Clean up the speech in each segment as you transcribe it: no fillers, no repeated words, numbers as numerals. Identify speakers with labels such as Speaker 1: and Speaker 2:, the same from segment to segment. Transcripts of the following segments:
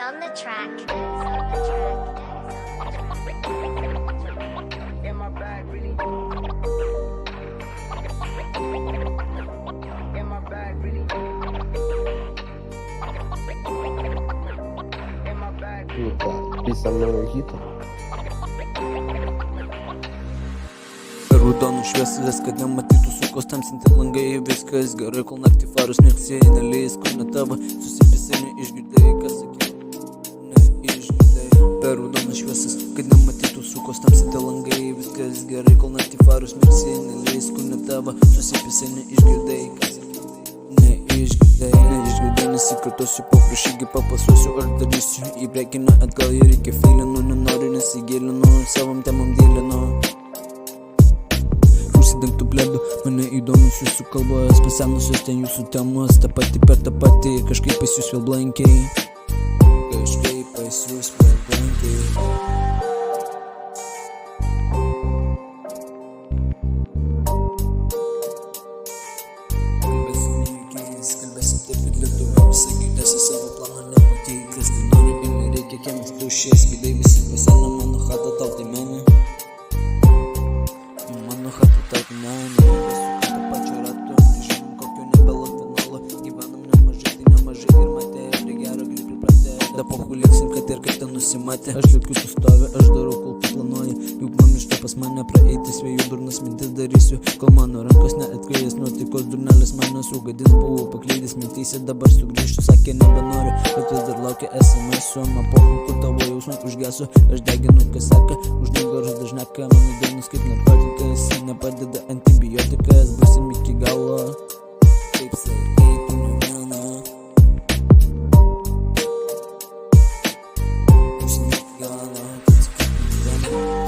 Speaker 1: on the track.
Speaker 2: In my bag, really. In my bag, really. In my bag, really.
Speaker 3: Ну-ка, писанная гита.
Speaker 4: Raudonų šviesas, kad nematytų sukos tamsinti langai. Viskas gerai, kol naktį farus mirksėjai neleis, kur ne tavo susipisi, neišgirdėjai, kas sakė, neišgirdėjai. Per raudonas šviesas, kad nematytų sukos tamsinti langai. Viskas gerai, kol naktį farus mirksėjai neleis, kur ne tavo susipisi, neišgirdėjai, kas sakė, neišgirdėjai. Neišgirdėjai, nesikartosiu, paprašygi papasuosiu, ar darysiu į prekiną atgal ir iki feilinu, nenoriu, nesigilinu, savam temam dėlinu. Užsidengtų plėdų, mane įdomus jūsų kalbos, pasenusios ten jūsų temos, ta pati per tą patį, kažkaip pas jūs vėl blankiai, kažkaip pas jūs vėl blankiai. Kalbėsim įvykiais, kalbėsim taip, kad Lietuva visai girdėsi savo planą nepateikęs, nenori ir nereikia kiemas tušės, vidai visi pasena, mano chata tau tai menė. Mano chata tau tai menė, nebesuka to pačio rato, nežinom kokio nebelak finalo, gyvenam nemažai, tai nemažai ir matė, prie gero gali pripratę, da pohu lieksim, kad ir kaip ten nusimatė. Aš liepiu tu stovi, aš darau kol tu planuoji, juk man iš to pas mane praeiti, svėjų durnas mintis darysiu, kol mano rankos neatkrėjęs nuotaikos durnelis mane sugadins, buvau paklydęs mintyse, dabar sugrįžtu, sakė nebenoriu, bet vis dar laukia SMS-u, man pohu, kur tavo jausmai užgeso, aš deginu kasaką, už nugaros dažneka, mano dienos kaip narkotikas, nepadeda antibiotikas, basim iki galo, kaip sakai, tu ne viena. Basim iki galo, kaip sakai, tu ne viena.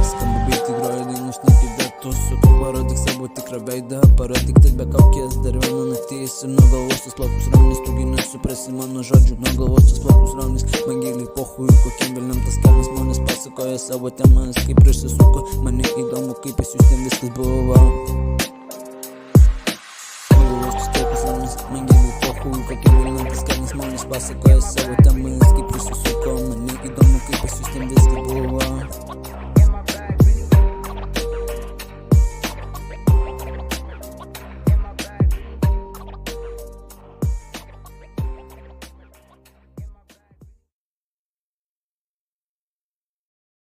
Speaker 4: Skamba beiti, groja dainos negirdėtos, o tu parodyk savo tikrą veidą, parodyk tik be kaukės, dar viena naktis ir nuo galvos tos plaukus raunis, tugi nesuprasi mano žodžių, nuo galvos tos plaukus raunis, man giliai pohui, kokiem velniam tas kelias, žmonės pasakoja savo temas, kaip prisisuko, mane įdomu, kaip pas jūs ten viskas buvo. Nuo galvos tos plaukus raunis, man giliai pohui, kokiem velniam tas kelias, žmonės pasakoja savo temas, kaip prisisuko, mane įdomu, kaip pas jūs ten viskas buvo.